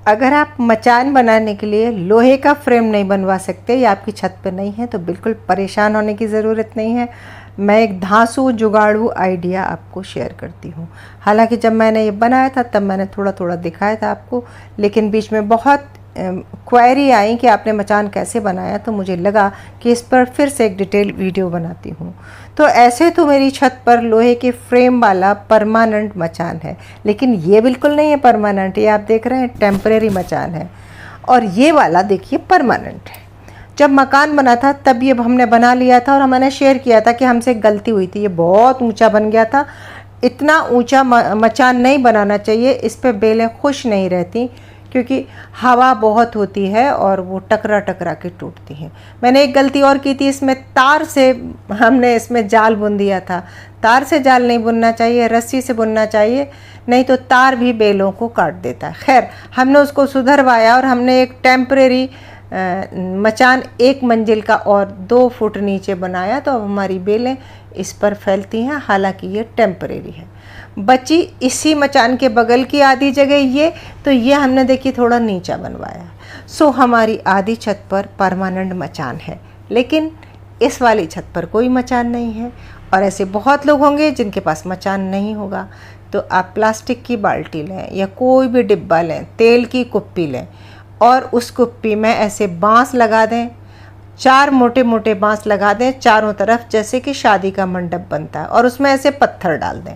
अगर आप मचान बनाने के लिए लोहे का फ्रेम नहीं बनवा सकते या आपकी छत पर नहीं है तो बिल्कुल परेशान होने की ज़रूरत नहीं है। मैं एक धांसू जुगाड़ू आइडिया आपको शेयर करती हूँ। हालांकि जब मैंने ये बनाया था तब मैंने थोड़ा थोड़ा दिखाया था आपको, लेकिन बीच में बहुत क्वेरी आई कि आपने मचान कैसे बनाया, तो मुझे लगा कि इस पर फिर से एक डिटेल वीडियो बनाती हूँ। तो ऐसे तो मेरी छत पर लोहे के फ्रेम वाला परमानेंट मचान है, लेकिन ये बिल्कुल नहीं है परमानेंट। ये आप देख रहे हैं टेम्परेरी मचान है, और ये वाला देखिए परमानेंट है। जब मकान बना था तब ये हमने बना लिया था, और मैंने शेयर किया था कि हमसे एक गलती हुई थी, ये बहुत ऊंचा बन गया था। इतना ऊंचा मचान नहीं बनाना चाहिए, इस पे बेलें खुश नहीं रहती क्योंकि हवा बहुत होती है और वो टकरा टकरा के टूटती हैं। मैंने एक गलती और की थी, इसमें तार से हमने इसमें जाल बुन दिया था। तार से जाल नहीं बुनना चाहिए, रस्सी से बुनना चाहिए, नहीं तो तार भी बेलों को काट देता है। खैर, हमने उसको सुधरवाया और हमने एक टेम्परेरी मचान 1 मंजिल का और 2 फुट नीचे बनाया, तो अब हमारी बेलें इस पर फैलती हैं। हालांकि ये टेम्परेरी है। बची इसी मचान के बगल की आधी जगह ये, तो ये हमने देखिए थोड़ा नीचा बनवाया। सो हमारी आधी छत पर परमानेंट मचान है, लेकिन इस वाली छत पर कोई मचान नहीं है। और ऐसे बहुत लोग होंगे जिनके पास मचान नहीं होगा। तो आप प्लास्टिक की बाल्टी लें या कोई भी डिब्बा लें, तेल की कुप्पी लें, और उस कुप्पी में ऐसे बांस लगा दें। 4 मोटे मोटे बांस लगा दें चारों तरफ, जैसे कि शादी का मंडप बनता है, और उसमें ऐसे पत्थर डाल दें।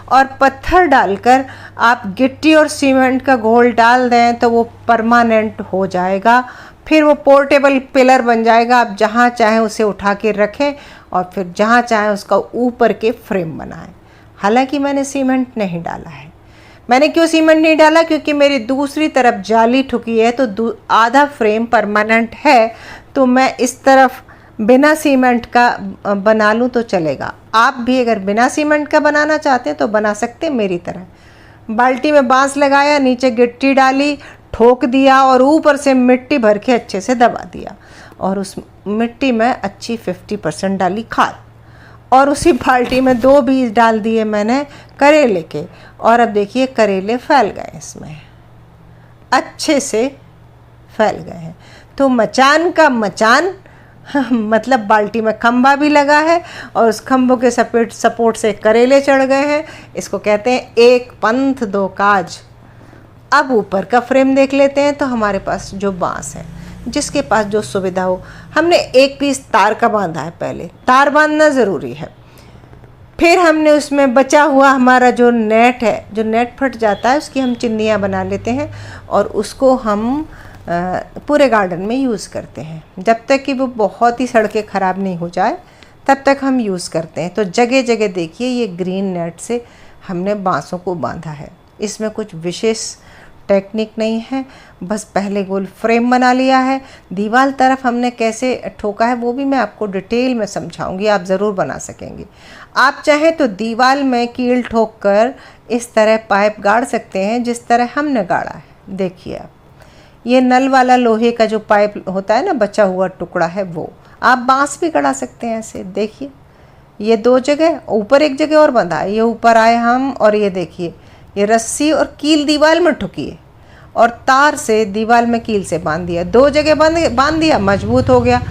और पत्थर डालकर आप गिट्टी और सीमेंट का घोल डाल दें तो वो परमानेंट हो जाएगा। फिर वो पोर्टेबल पिलर बन जाएगा। आप जहाँ चाहें उसे उठा के रखें और फिर जहाँ चाहें उसका ऊपर के फ्रेम बनाएं। हालांकि मैंने सीमेंट नहीं डाला है। मैंने क्यों सीमेंट नहीं डाला? क्योंकि मेरी दूसरी तरफ जाली ठुकी है, तो आधा फ्रेम परमानेंट है, तो मैं इस तरफ बिना सीमेंट का बना लूँ तो चलेगा। आप भी अगर बिना सीमेंट का बनाना चाहते हैं तो बना सकते हैं मेरी तरह। बाल्टी में बांस लगाया, नीचे गिट्टी डाली, ठोक दिया और ऊपर से मिट्टी भर के अच्छे से दबा दिया, और उस मिट्टी में अच्छी 50% डाली खाद, और उसी बाल्टी में 2 बीज डाल दिए मैंने करेले के। और अब देखिए करेले फैल गए, इसमें अच्छे से फैल गए हैं। तो मचान का मचान मतलब बाल्टी में खंभा भी लगा है और उस खंभों के सपोर्ट से करेले चढ़ गए हैं। इसको कहते हैं एक पंथ 2 काज। अब ऊपर का फ्रेम देख लेते हैं। तो हमारे पास जो बांस है, जिसके पास जो सुविधा हो, हमने एक पीस तार का बांधा है। पहले तार बांधना ज़रूरी है। फिर हमने उसमें बचा हुआ हमारा जो नेट है, जो नेट फट जाता है उसकी हम चिन्नियाँ बना लेते हैं और उसको हम पूरे गार्डन में यूज़ करते हैं। जब तक कि वो बहुत ही सड़कें ख़राब नहीं हो जाए तब तक हम यूज़ करते हैं। तो जगह जगह देखिए ये ग्रीन नेट से हमने बांसों को बांधा है। इसमें कुछ विशेष टेक्निक नहीं है, बस पहले गोल फ्रेम बना लिया है। दीवार तरफ हमने कैसे ठोका है वो भी मैं आपको डिटेल में समझाऊंगी, आप ज़रूर बना सकेंगे। आप चाहें तो दीवार में कील ठोक कर इस तरह पाइप गाड़ सकते हैं जिस तरह हमने गाड़ा है। देखिए आप, ये नल वाला लोहे का जो पाइप होता है ना, बचा हुआ टुकड़ा है वो। आप बांस भी गड़ा सकते हैं ऐसे। देखिए ये 2 जगह, ऊपर एक जगह और बंधा है, ये ऊपर आए हम, और ये देखिए ये रस्सी और कील दीवार में ठुकी है और तार से दीवार में कील से बांध दिया। 2 जगह बांध दिया, मजबूत हो गया।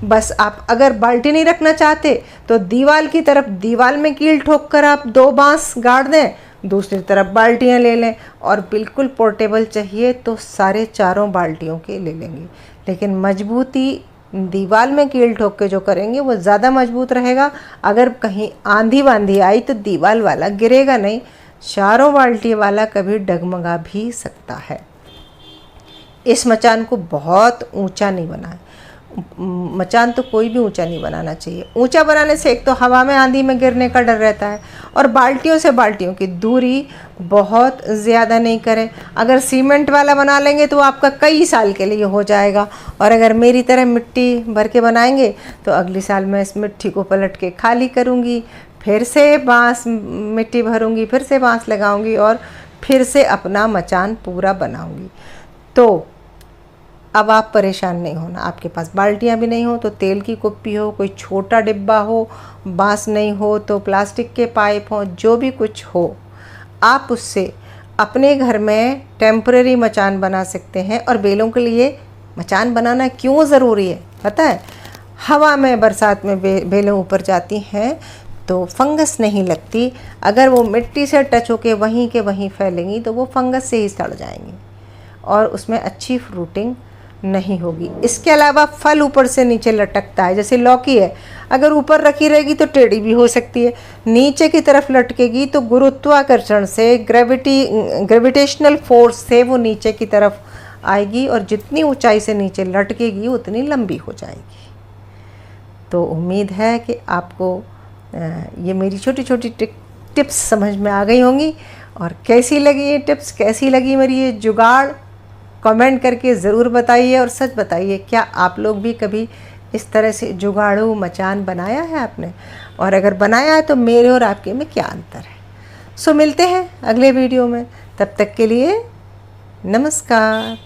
बस आप अगर बाल्टी नहीं रखना चाहते तो दीवार की तरफ दीवार में कील ठोक कर आप 2 बांस गाड़ दें, दूसरी तरफ बाल्टियाँ ले लें। और बिल्कुल पोर्टेबल चाहिए तो सारे 4 बाल्टियों के ले लेंगे, लेकिन मजबूती दीवार में कील ठोक के जो करेंगे वो ज़्यादा मजबूत रहेगा। अगर कहीं आंधी वांधी आई तो दीवार वाला गिरेगा नहीं, 4 बाल्टी वाला कभी डगमगा भी सकता है। इस मचान को बहुत ऊंचा नहीं बनाए। मचान तो कोई भी ऊंचा नहीं बनाना चाहिए। ऊंचा बनाने से एक तो हवा में आंधी में गिरने का डर रहता है, और बाल्टियों से बाल्टियों की दूरी बहुत ज़्यादा नहीं करें। अगर सीमेंट वाला बना लेंगे तो आपका कई साल के लिए हो जाएगा, और अगर मेरी तरह मिट्टी भर के बनाएंगे तो अगले साल मैं इस मिट्टी को पलट के खाली करूँगी, फिर से बांस मिट्टी भरूँगी, फिर से बांस लगाऊँगी और फिर से अपना मचान पूरा बनाऊँगी। तो अब आप परेशान नहीं होना। आपके पास बाल्टियाँ भी नहीं हो तो तेल की कुप्पी हो, कोई छोटा डिब्बा हो, बांस नहीं हो तो प्लास्टिक के पाइप हो, जो भी कुछ हो आप उससे अपने घर में टेम्परेरी मचान बना सकते हैं। और बेलों के लिए मचान बनाना क्यों ज़रूरी है पता है? हवा में बरसात में बेलें ऊपर जाती हैं तो फंगस नहीं लगती। अगर वो मिट्टी से टच होके वहीं के वहीं फैलेंगी तो वो फंगस से ही सड़ जाएंगी और उसमें अच्छी फ्रूटिंग नहीं होगी। इसके अलावा फल ऊपर से नीचे लटकता है, जैसे लौकी है, अगर ऊपर रखी रहेगी तो टेढ़ी भी हो सकती है, नीचे की तरफ लटकेगी तो गुरुत्वाकर्षण से ग्रेविटेशनल फोर्स से वो नीचे की तरफ आएगी और जितनी ऊंचाई से नीचे लटकेगी उतनी लंबी हो जाएगी। तो उम्मीद है कि आपको ये मेरी छोटी छोटी टिप्स समझ में आ गई होंगी। और कैसी लगी ये टिप्स, कैसी लगी मेरी ये जुगाड़, कमेंट करके ज़रूर बताइए। और सच बताइए, क्या आप लोग भी कभी इस तरह से जुगाड़ू मचान बनाया है आपने? और अगर बनाया है तो मेरे और आपके में क्या अंतर है? सो मिलते हैं अगले वीडियो में, तब तक के लिए नमस्कार।